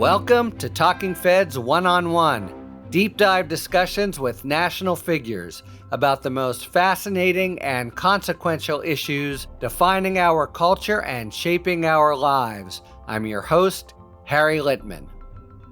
Welcome to Talking Feds One-on-One, deep dive discussions with national figures about the most fascinating and consequential issues defining our culture and shaping our lives. I'm your host, Harry Littman.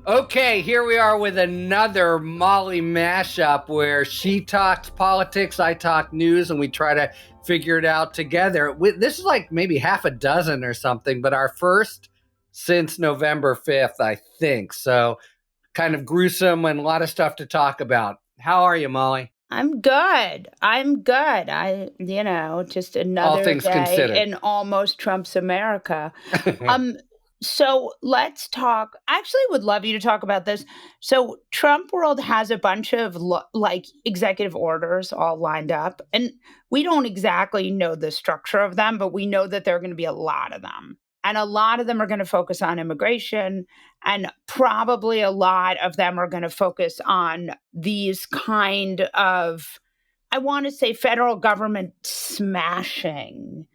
Okay, here we are with another Molly mashup where she talks politics, I talk news, and we try to figure it out together. This is like maybe half a dozen or something, but our first since November 5th, I think. So kind of gruesome and a lot of stuff to talk about. How are you, Molly? I'm good. Just another things day considered. in almost Trump's America. So let's talk. Actually, would love you to talk about this. So Trump World has a bunch of executive orders all lined up, and we don't exactly know the structure of them, but we know that there are going to be a lot of them. And a lot of them are going to focus on immigration, and probably a lot of them are going to focus on these kind of, I want to say, federal government smashing,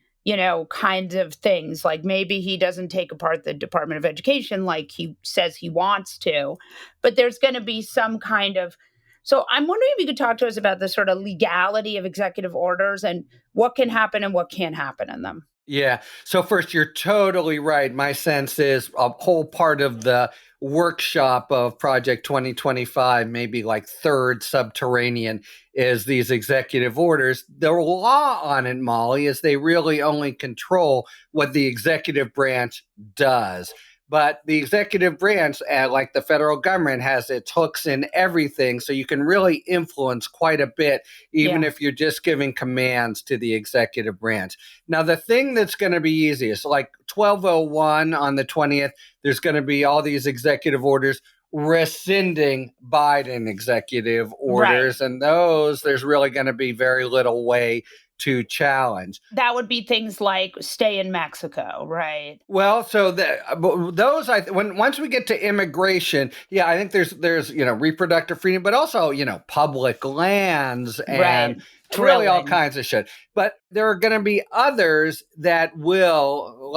kinds of things. Like maybe he doesn't take apart the Department of Education like he says he wants to, but there's going to be some kind of. So I'm wondering if you could talk to us about the sort of legality of executive orders and what can happen and what can't happen in them. Yeah. So first, you're totally right. My sense is a whole part of the workshop of Project 2025, maybe like third subterranean, is these executive orders. The law on it, Molly, is they really only control what the executive branch does. But the executive branch, like the federal government, has its hooks in everything. So you can really influence quite a bit, even if you're just giving commands to the executive branch. Now, the thing that's going to be easiest, like 1201 on the 20th, there's going to be all these executive orders rescinding Biden executive orders. Right. And those, there's really going to be very little way to challenge. That would be things like stay in Mexico, right? Well, so those, once we get to immigration, I think there's reproductive freedom, but also public lands and really all kinds of shit. But there are going to be others that will,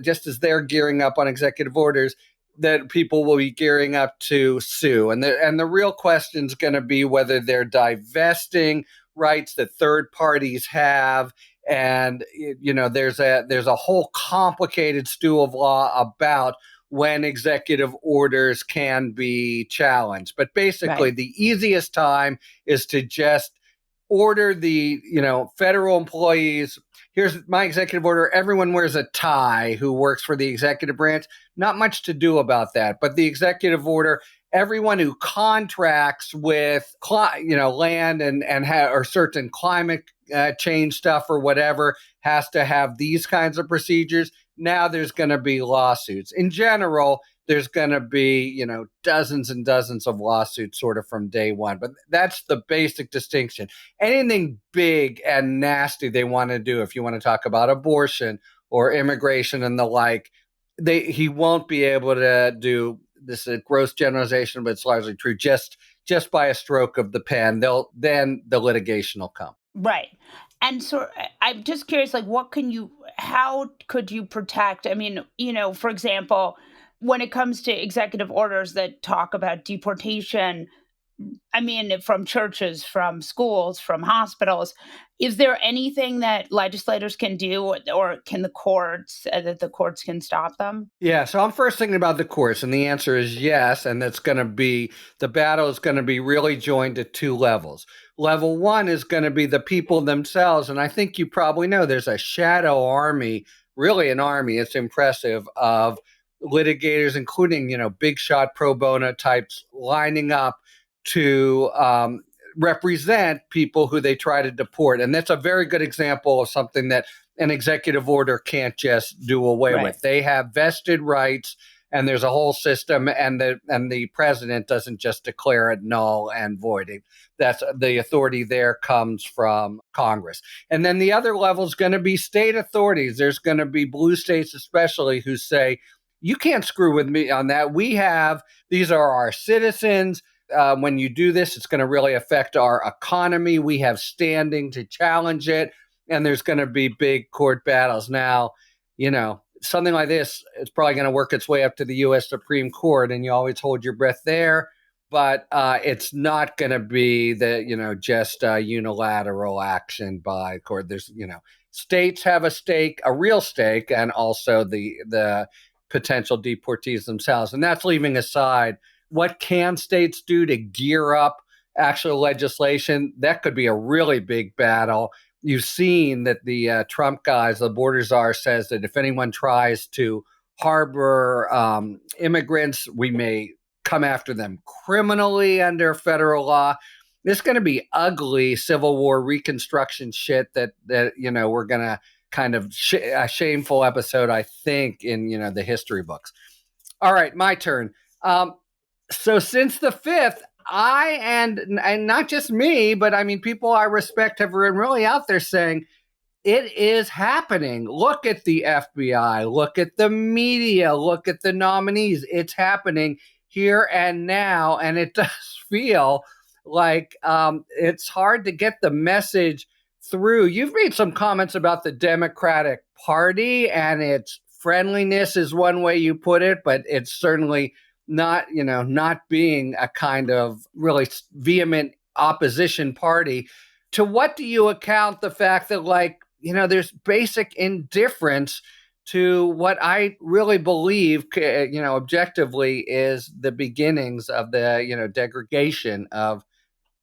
just as they're gearing up on executive orders, that people will be gearing up to sue, and the real question is going to be whether they're divesting rights that third parties have. And there's a whole complicated stew of law about when executive orders can be challenged. But basically, the easiest time is to just order the federal employees. Here's my executive order. Everyone wears a tie who works for the executive branch. Not much to do about that. But the executive order, everyone who contracts with land or certain climate change stuff or whatever has to have these kinds of procedures. Now there's going to be lawsuits. In general, there's going to be, dozens and dozens of lawsuits sort of from day one. But that's the basic distinction. Anything big and nasty they want to do, if you want to talk about abortion or immigration and the like, he won't be able to do. This is a gross generalization, but it's largely true. Just by a stroke of the pen, then the litigation will come. Right. And so I'm just curious, how could you protect? I mean, for example, when it comes to executive orders that talk about deportation, I mean, from churches, from schools, from hospitals, is there anything that legislators can do, or can the courts, that the courts can stop them? Yeah, so I'm first thinking about the courts, and the answer is yes, and that's going to be, the battle is going to be really joined at two levels. Level one is going to be the people themselves, and I think you probably know there's a shadow army, really an army, it's impressive, of litigators, including, big shot pro bono types lining up to represent people who they try to deport. And that's a very good example of something that an executive order can't just do away with. They have vested rights, and there's a whole system, and the president doesn't just declare it null and void. That's the authority there comes from Congress. And then the other level is going to be state authorities. There's going to be blue states especially who say, you can't screw with me on that. These are our citizens. When you do this, it's going to really affect our economy. We have standing to challenge it, and there's going to be big court battles. Now, something like this, it's probably going to work its way up to the U.S. Supreme Court, and you always hold your breath there. But it's not going to be the, just unilateral action by court. There's, states have a stake, a real stake, and also the potential deportees themselves. And that's leaving aside what can states do to gear up actual legislation. That could be a really big battle. You've seen that the Trump guys, the border czar, says that if anyone tries to harbor immigrants, we may come after them criminally under federal law. This is going to be ugly Civil War Reconstruction shit that we're going to kind of a shameful episode, I think, in the history books. All right, my turn. So since the 5th, and not just me, but I mean, people I respect have been really out there saying it is happening. Look at the FBI, look at the media, look at the nominees. It's happening here and now. And it does feel like it's hard to get the message through. You've made some comments about the Democratic Party and its friendliness is one way you put it, but it's certainly not being a kind of really vehement opposition party. To what do you account the fact that there's basic indifference to what I really believe, objectively is the beginnings of the, degradation of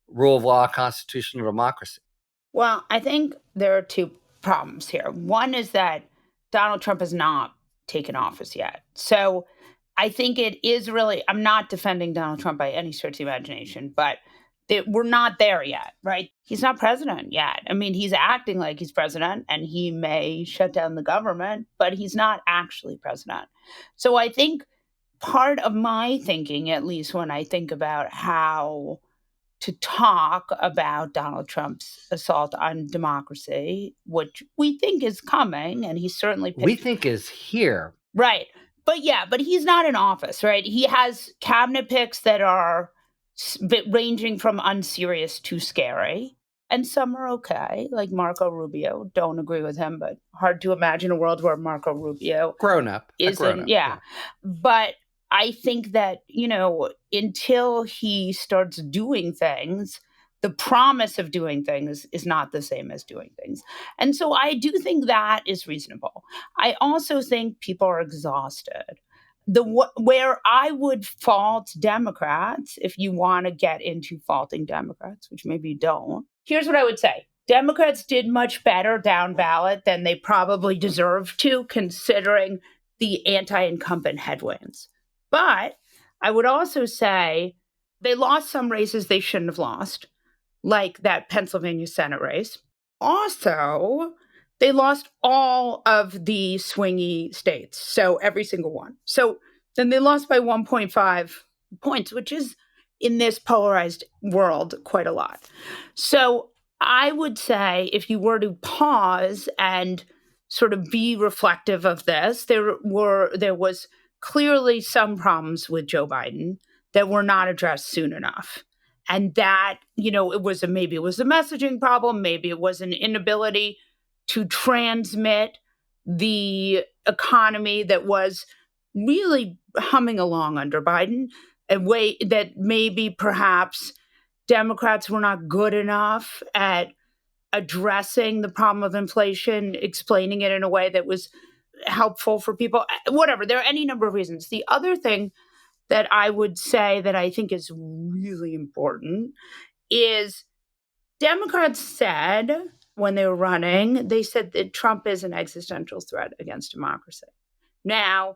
rule of law, constitutional democracy? Well, I think there are two problems here. One is that Donald Trump has not taken office yet. So I think it is really, I'm not defending Donald Trump by any stretch of the imagination, but we're not there yet, right? He's not president yet. I mean, he's acting like he's president and he may shut down the government, but he's not actually president. So I think part of my thinking, at least when I think about how to talk about Donald Trump's assault on democracy, which we think is coming, and he's certainly... We think is here. Right. But he's not in office, right? He has cabinet picks that are ranging from unserious to scary. And some are okay, like Marco Rubio. Don't agree with him, but hard to imagine a world where Marco Rubio... Grown up. Yeah. But I think that, until he starts doing things, the promise of doing things is not the same as doing things. And so I do think that is reasonable. I also think people are exhausted. Where I would fault Democrats, if you want to get into faulting Democrats, which maybe you don't, here's what I would say. Democrats did much better down ballot than they probably deserved to, considering the anti-incumbent headwinds. But I would also say they lost some races they shouldn't have lost, like that Pennsylvania Senate race. Also, they lost all of the swingy states, so every single one. So then they lost by 1.5 points, which is, in this polarized world, quite a lot. So I would say if you were to pause and sort of be reflective of this, there was clearly some problems with Joe Biden that were not addressed soon enough. And that, maybe it was a messaging problem, maybe it was an inability to transmit the economy that was really humming along under Biden, a way that maybe perhaps Democrats were not good enough at addressing the problem of inflation, explaining it in a way that was helpful for people, whatever. There are any number of reasons. The other thing that I would say that I think is really important is Democrats said when they were running, they said that Trump is an existential threat against democracy. Now,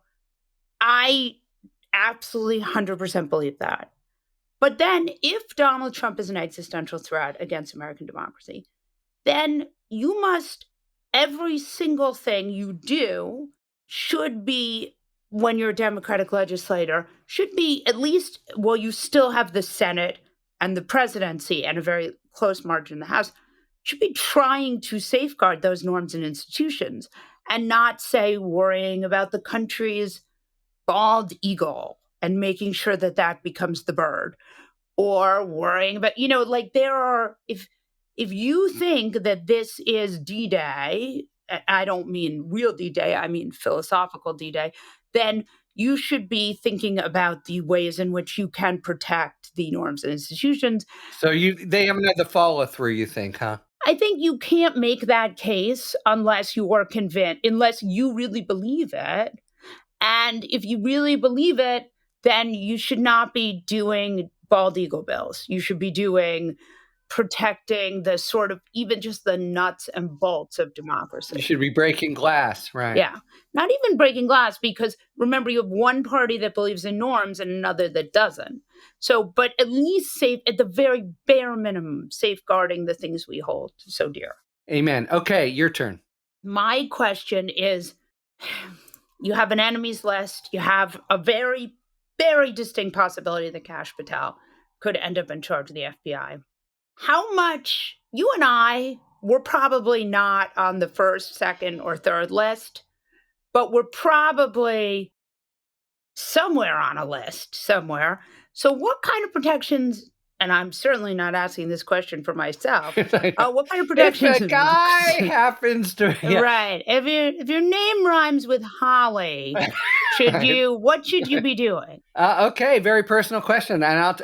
I absolutely 100% believe that. But then if Donald Trump is an existential threat against American democracy, then every single thing you do should be, when you're a Democratic legislator, should be at least, you still have the Senate and the presidency and a very close margin in the House, should be trying to safeguard those norms and institutions and not, say, worrying about the country's bald eagle and making sure that becomes the bird, or worrying about, if you think that this is D-Day, I don't mean real D-Day, I mean philosophical D-Day, then you should be thinking about the ways in which you can protect the norms and institutions. So they haven't had the follow through, you think, huh? I think you can't make that case unless you are convinced, unless you really believe it. And if you really believe it, then you should not be doing bald eagle bills. You should be doing protecting the sort of even just the nuts and bolts of democracy. You should be breaking glass, right? Yeah. Not even breaking glass, because remember, you have one party that believes in norms and another that doesn't. So, but at least at the very bare minimum, safeguarding the things we hold so dear. Amen. Okay, your turn. My question is, you have an enemies list. You have a very, very distinct possibility that Kash Patel could end up in charge of the FBI. How much, you and I, we're probably not on the first, second, or third list, but we're probably somewhere on a list somewhere. So what kind of protections, and I'm certainly not asking this question for myself, what kind of protections? If the guy happens to... Yeah. Right. If your name rhymes with Holly, what should you be doing? Okay, very personal question. And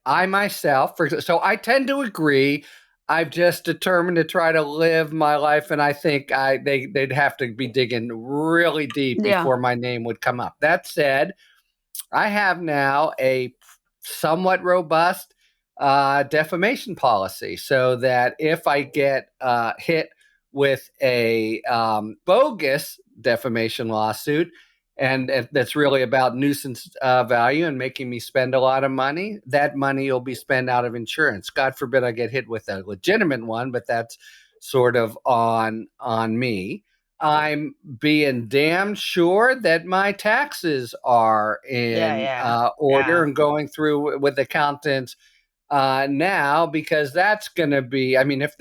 I myself, so I tend to agree. I've just determined to try to live my life, and I think they'd have to be digging really deep before my name would come up. That said, I have now a somewhat robust defamation policy, so that if I get hit with a bogus defamation lawsuit, and that's really about nuisance value and making me spend a lot of money, that money will be spent out of insurance. God forbid I get hit with a legitimate one, but that's sort of on me. I'm being damn sure that my taxes are in order and going through with accountants now, because that's going to be, I mean, if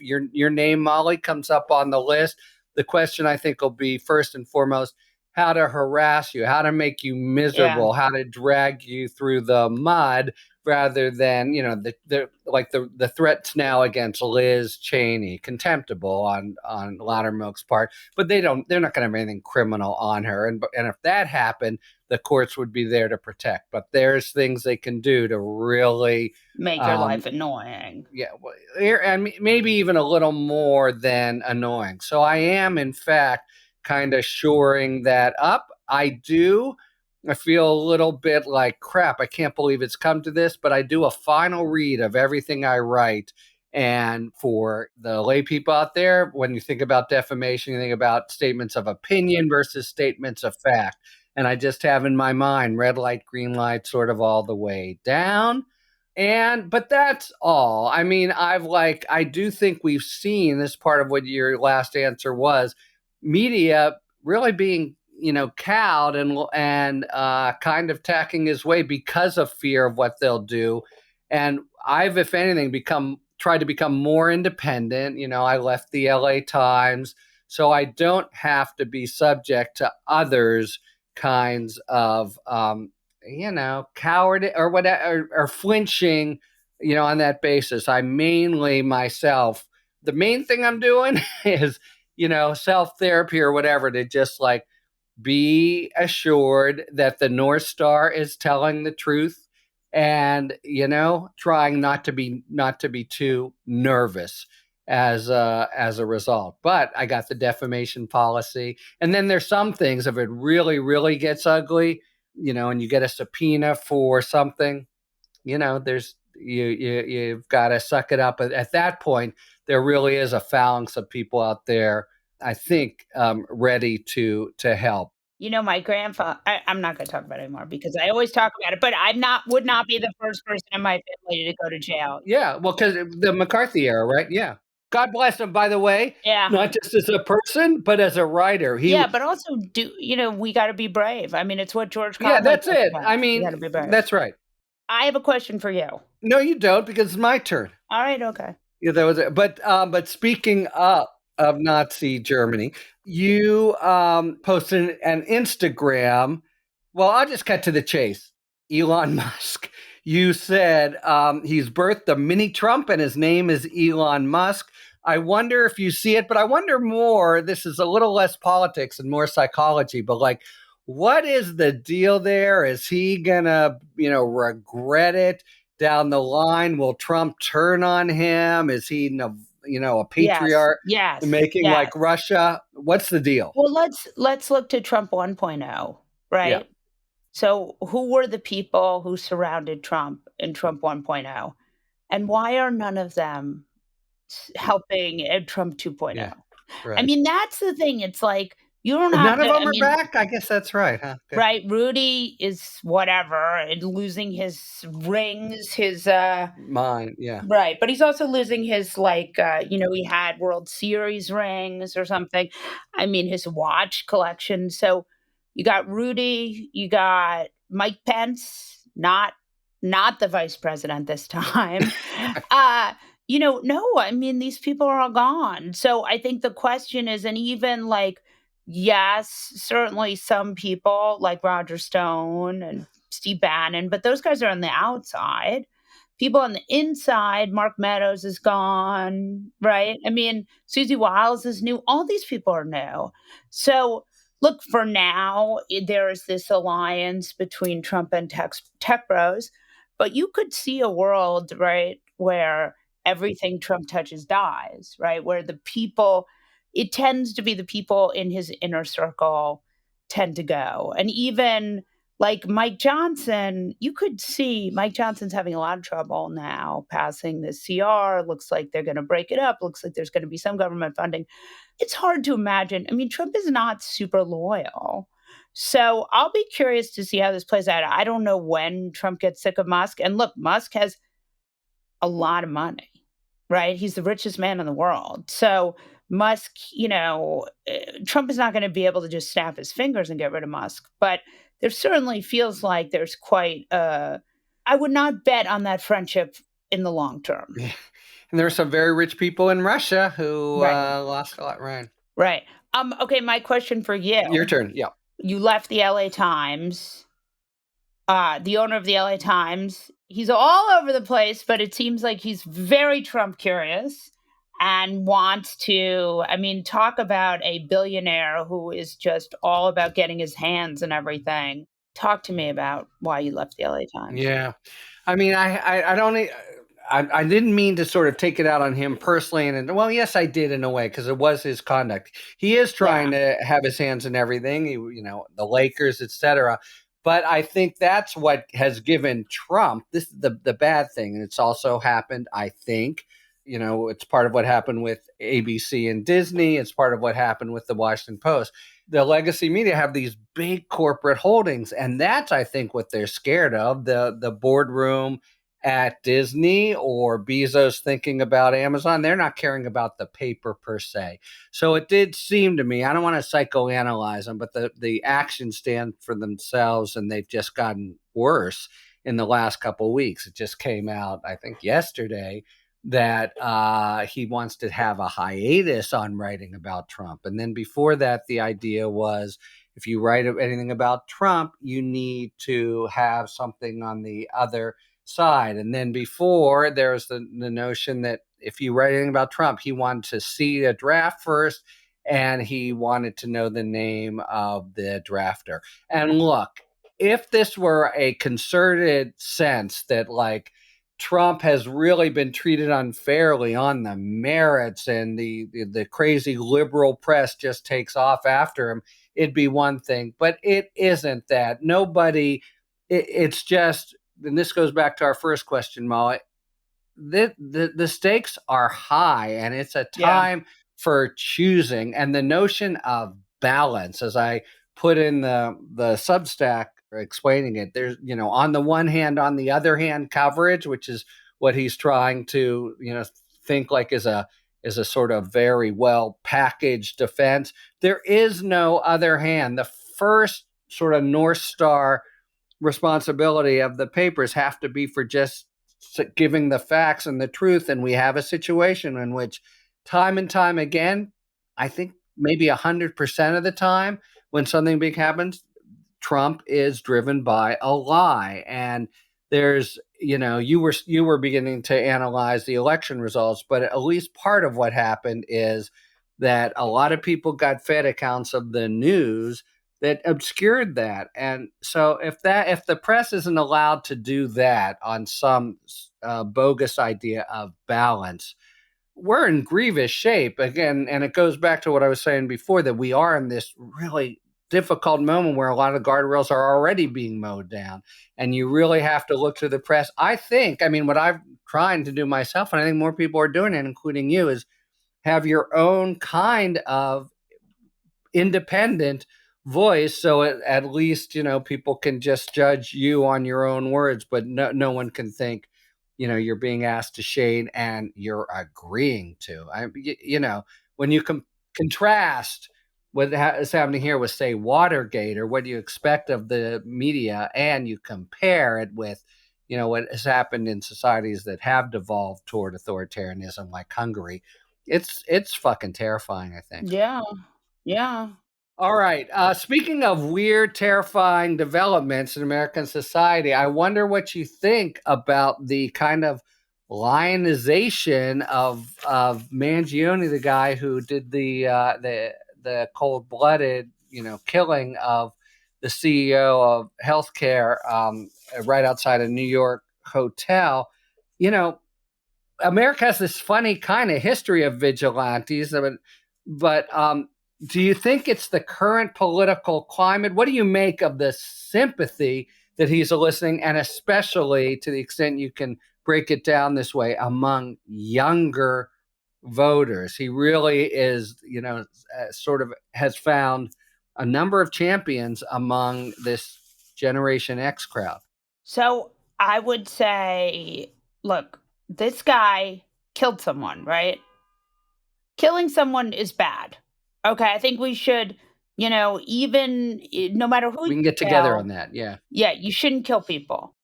your name, Molly, comes up on the list, the question I think will be first and foremost, how to harass you, how to make you miserable, how to drag you through the mud, rather than, the threats now against Liz Cheney, contemptible on Loudermilk's part, but they're not going to have anything criminal on her. And if that happened, the courts would be there to protect. But there's things they can do to really make your life annoying. Yeah, and maybe even a little more than annoying. So I am, in fact, kind of shoring that up. I feel a little bit like, crap, I can't believe it's come to this, but I do a final read of everything I write. And for the lay people out there, when you think about defamation, you think about statements of opinion versus statements of fact. And I just have in my mind red light, green light, sort of all the way down. But that's all. I mean, I do think we've seen this part of what your last answer was, media really being, cowed and kind of tacking his way because of fear of what they'll do. And I've, if anything, tried to become more independent. I left the LA Times, so I don't have to be subject to others' kinds of coward or whatever, or flinching, on that basis. I mainly myself, the main thing I'm doing is, self-therapy or whatever, to just be assured that the North Star is telling the truth, and, trying not to be too nervous as a result. But I got the defamation policy. And then there's some things, if it really, really gets ugly, and you get a subpoena for something, there's you've got to suck it up. At that point, there really is a phalanx of people out there, I think, ready to help. My grandfather, I'm not going to talk about it anymore because I always talk about it, but would not be the first person in my family to go to jail. Yeah, well, because the McCarthy era, right? Yeah. God bless him, by the way. Yeah. Not just as a person, but as a writer. But also, we got to be brave. I mean, it's what George Conway. Yeah, that's it. About. I mean, that's right. I have a question for you. No, you don't, because it's my turn. All right, okay. Yeah, that was it. But speaking of Nazi Germany, you posted an Instagram. Well, I'll just cut to the chase. Elon Musk. You said he's birthed a mini Trump and his name is Elon Musk. I wonder if you see it, but I wonder more. This is a little less politics and more psychology, but like, what is the deal there? Is he gonna, regret it down the line? Will Trump turn on him? Is he, a Yes, patriarch yes, making yes. like Russia? What's the deal? Well, let's look to Trump 1.0, Yeah. right? So, who were the people who surrounded Trump in Trump 1.0? And why are none of them helping at Trump 2.0? Yeah. I Right. mean, that's the thing. It's like you don't have None of to. them I are mean, back. I guess that's right. Huh? Good. right? Rudy is whatever and losing his rings, his Mine. Yeah. right, but he's also losing his, like, he had World Series rings or something. I mean, his watch collection. So you got Rudy, you got Mike Pence, not the vice president this time. Uh, no, I mean, these people are all gone. So I think the question is, and even like, yes, certainly some people like Roger Stone and Steve Bannon, but those guys are on the outside. People on the inside, Mark Meadows is gone, right? I mean, Susie Wiles is new. All these people are new. So, look, for now, there is this alliance between Trump and tech bros, but you could see a world, right, where everything Trump touches dies, right? Where the people, it tends to be the people in his inner circle tend to go. And even like Mike Johnson, you could see Mike Johnson's having a lot of trouble now passing the CR. Looks like they're going to break it up. Looks like there's going to be some government funding. It's hard to imagine. I mean, Trump is not super loyal. So I'll be curious to see how this plays out. I don't know when Trump gets sick of Musk. And look, Musk has a lot of money, right? He's the richest man in the world. So Musk, Trump is not going to be able to just snap his fingers and get rid of Musk. But there certainly feels like there's quite I would not bet on that friendship in the long term. Yeah. And there are some very rich people in Russia who Right. lost a lot. Right. Right. Okay, my question for you. Your turn. Yeah. You left the LA Times. The owner of the LA Times, he's all over the place, but it seems like he's very Trump curious and wants to, I mean, talk about a billionaire who is just all about getting his hands and everything. Talk to me about why you left the LA Times. Yeah. I mean, I don't. I didn't mean to sort of take it out on him personally, and well, yes, I did in a way because it was his conduct. He is trying to have his hands in everything, the Lakers, etc. But I think that's what has given Trump this the bad thing, and it's also happened. I think it's part of what happened with ABC and Disney. It's part of what happened with the Washington Post. The legacy media have these big corporate holdings, and that's I think what they're scared of. The boardroom at Disney or Bezos thinking about Amazon, they're not caring about the paper per se. So it did seem to me, I don't want to psychoanalyze them, but the actions stand for themselves, and they've just gotten worse in the last couple of weeks. It just came out, I think, yesterday that he wants to have a hiatus on writing about Trump. And then before that, the idea was if you write anything about Trump, you need to have something on the other side. And then before, there's the notion that if you write anything about Trump, he wanted to see a draft first, and he wanted to know the name of the drafter. And look, if this were a concerted sense that like Trump has really been treated unfairly on the merits, and the crazy liberal press just takes off after him, it'd be one thing. But it isn't that. Nobody, it's just, and this goes back to our first question, Molly, the stakes are high, and it's a time for choosing. And the notion of balance, as I put in the Substack explaining it, there's on the one hand, on the other hand coverage, which is what he's trying to think like is a sort of very well packaged defense. There is no other hand. The first sort of North Star responsibility of the papers have to be for just giving the facts and the truth. And we have a situation in which time and time again, I think maybe 100% of the time when something big happens, Trump is driven by a lie. And there's, you were beginning to analyze the election results, but at least part of what happened is that a lot of people got fed accounts of the news that obscured that. And so if the press isn't allowed to do that on some bogus idea of balance, we're in grievous shape again. And it goes back to what I was saying before, that we are in this really difficult moment where a lot of guardrails are already being mowed down, and you really have to look to the press. I mean, what I'm trying to do myself, and I think more people are doing it, including you, is have your own kind of independent voice, so at least people can just judge you on your own words, but no one can think you're being asked to shade and you're agreeing to. When you contrast what is happening here with, say, Watergate, or what do you expect of the media, and you compare it with what has happened in societies that have devolved toward authoritarianism, like Hungary, it's fucking terrifying, I think. Yeah. All right. Speaking of weird, terrifying developments in American society, I wonder what you think about the kind of lionization of Mangione, the guy who did the cold-blooded, killing of the CEO of healthcare, right outside a New York hotel. America has this funny kind of history of vigilantes, but do you think it's the current political climate? What do you make of the sympathy that he's eliciting, and especially, to the extent you can break it down this way, among younger voters? He really is, sort of has found a number of champions among this Generation X crowd. So I would say, look, this guy killed someone, right? Killing someone is bad. Okay, I think we should, even no matter who we can get together on that. Yeah. Yeah, you shouldn't kill people.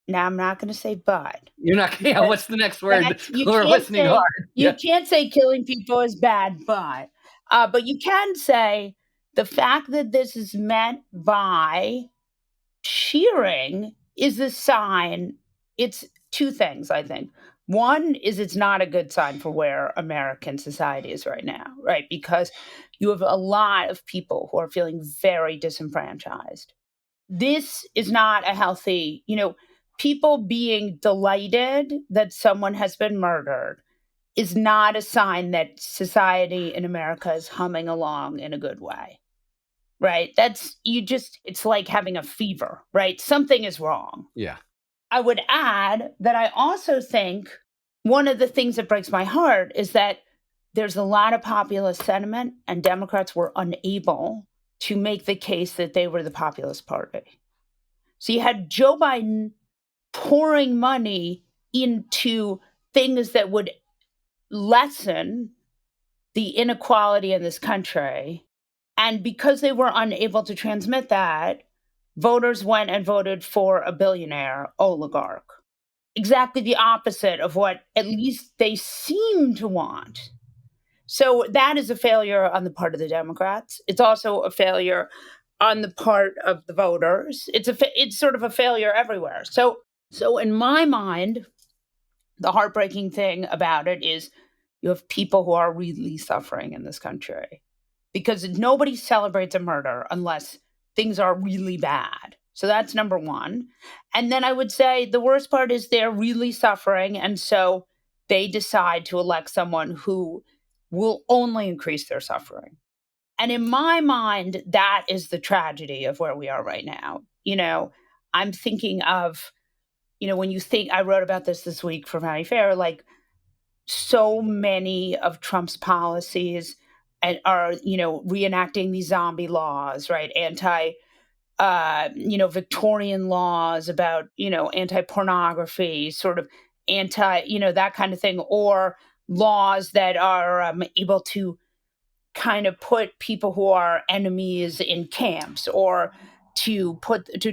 Now, I'm not going to say but. You're not. Yeah. What's the next word? We're listening hard. You can't say killing people is bad, but you can say the fact that this is met by cheering is a sign. It's two things, I think. One is it's not a good sign for where American society is right now, right? Because you have a lot of people who are feeling very disenfranchised. This is not a healthy, people being delighted that someone has been murdered is not a sign that society in America is humming along in a good way. Right? It's like having a fever, right? Something is wrong. Yeah. I would add that I also think one of the things that breaks my heart is that there's a lot of populist sentiment, and Democrats were unable to make the case that they were the populist party. So you had Joe Biden pouring money into things that would lessen the inequality in this country. And because they were unable to transmit that, voters went and voted for a billionaire oligarch. Exactly the opposite of what at least they seem to want. So that is a failure on the part of the Democrats. It's also a failure on the part of the voters. It's sort of a failure everywhere. So in my mind, the heartbreaking thing about it is you have people who are really suffering in this country, because nobody celebrates a murder unless things are really bad. So that's number one. And then I would say the worst part is they're really suffering, and so they decide to elect someone who will only increase their suffering. And in my mind, that is the tragedy of where we are right now. I'm thinking of, when you think, I wrote about this week for Vanity Fair, like so many of Trump's policies and are, reenacting these zombie laws, right? Victorian laws about, anti-pornography, sort of that kind of thing, or laws that are able to kind of put people who are enemies in camps, or to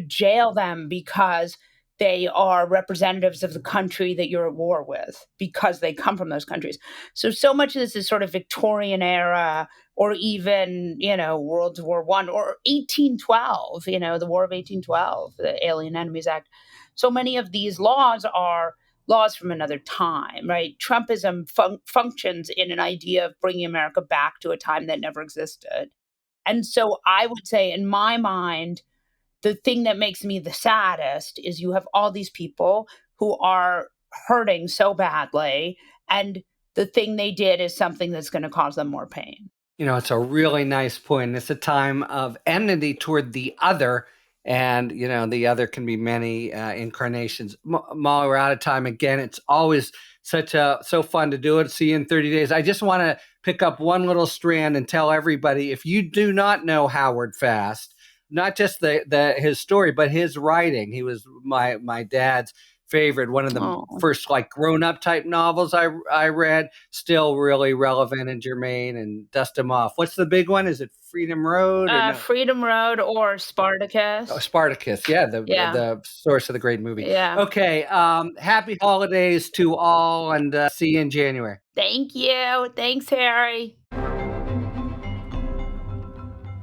jail them because they are representatives of the country that you're at war with, because they come from those countries. So much of this is sort of Victorian era, or even, World War I, or 1812, the War of 1812, the Alien Enemies Act. so many of these laws are laws from another time, right? Trumpism functions in an idea of bringing America back to a time that never existed. And so I would say, in my mind, the thing that makes me the saddest is you have all these people who are hurting so badly, and the thing they did is something that's going to cause them more pain. It's a really nice point. It's a time of enmity toward the other. And, the other can be many incarnations. Molly, we're out of time again. It's always so fun to do it. See you in 30 days. I just want to pick up one little strand and tell everybody, if you do not know Howard Fast, not just his story, but his writing. He was my dad's favorite, one of the first grown-up type novels I read, still really relevant and germane, and dust him off. What's the big one? Is it Freedom Road? No? Freedom Road or Spartacus. Oh, Spartacus. Yeah, the source of the great movie. Yeah. Okay. Happy holidays to all, and see you in January. Thank you. Thanks, Harry.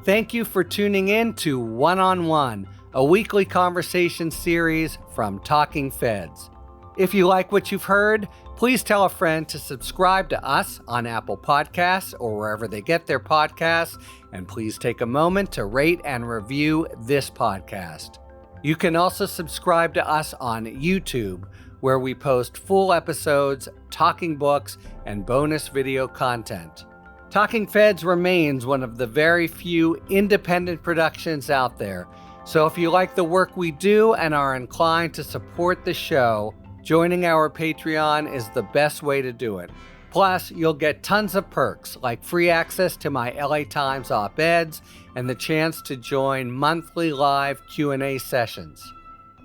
Thank you for tuning in to One on One, a weekly conversation series from Talking Feds. If you like what you've heard, please tell a friend to subscribe to us on Apple Podcasts or wherever they get their podcasts, and please take a moment to rate and review this podcast. You can also subscribe to us on YouTube, where we post full episodes, talking books, and bonus video content. Talking Feds remains one of the very few independent productions out there. So if you like the work we do and are inclined to support the show, joining our Patreon is the best way to do it. Plus, you'll get tons of perks like free access to my LA Times op-eds and the chance to join monthly live Q&A sessions.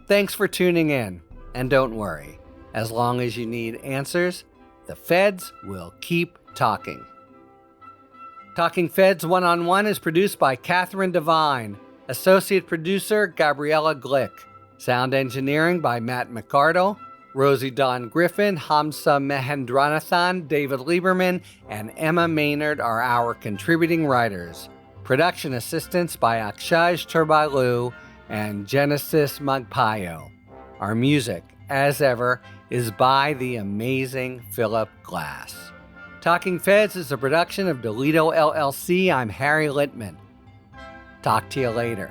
Thanks for tuning in, and don't worry, as long as you need answers, the Feds will keep talking. Talking Feds One-on-One is produced by Catherine Devine, associate producer Gabriella Glick, sound engineering by Matt McArdle, Rosie Dawn Griffin, Hamza Mehendranathan, David Lieberman, and Emma Maynard are our contributing writers. Production assistance by Akshaj Turbailu and Genesis Magpayo. Our music, as ever, is by the amazing Philip Glass. Talking Feds is a production of Delito LLC. I'm Harry Littman. Talk to you later.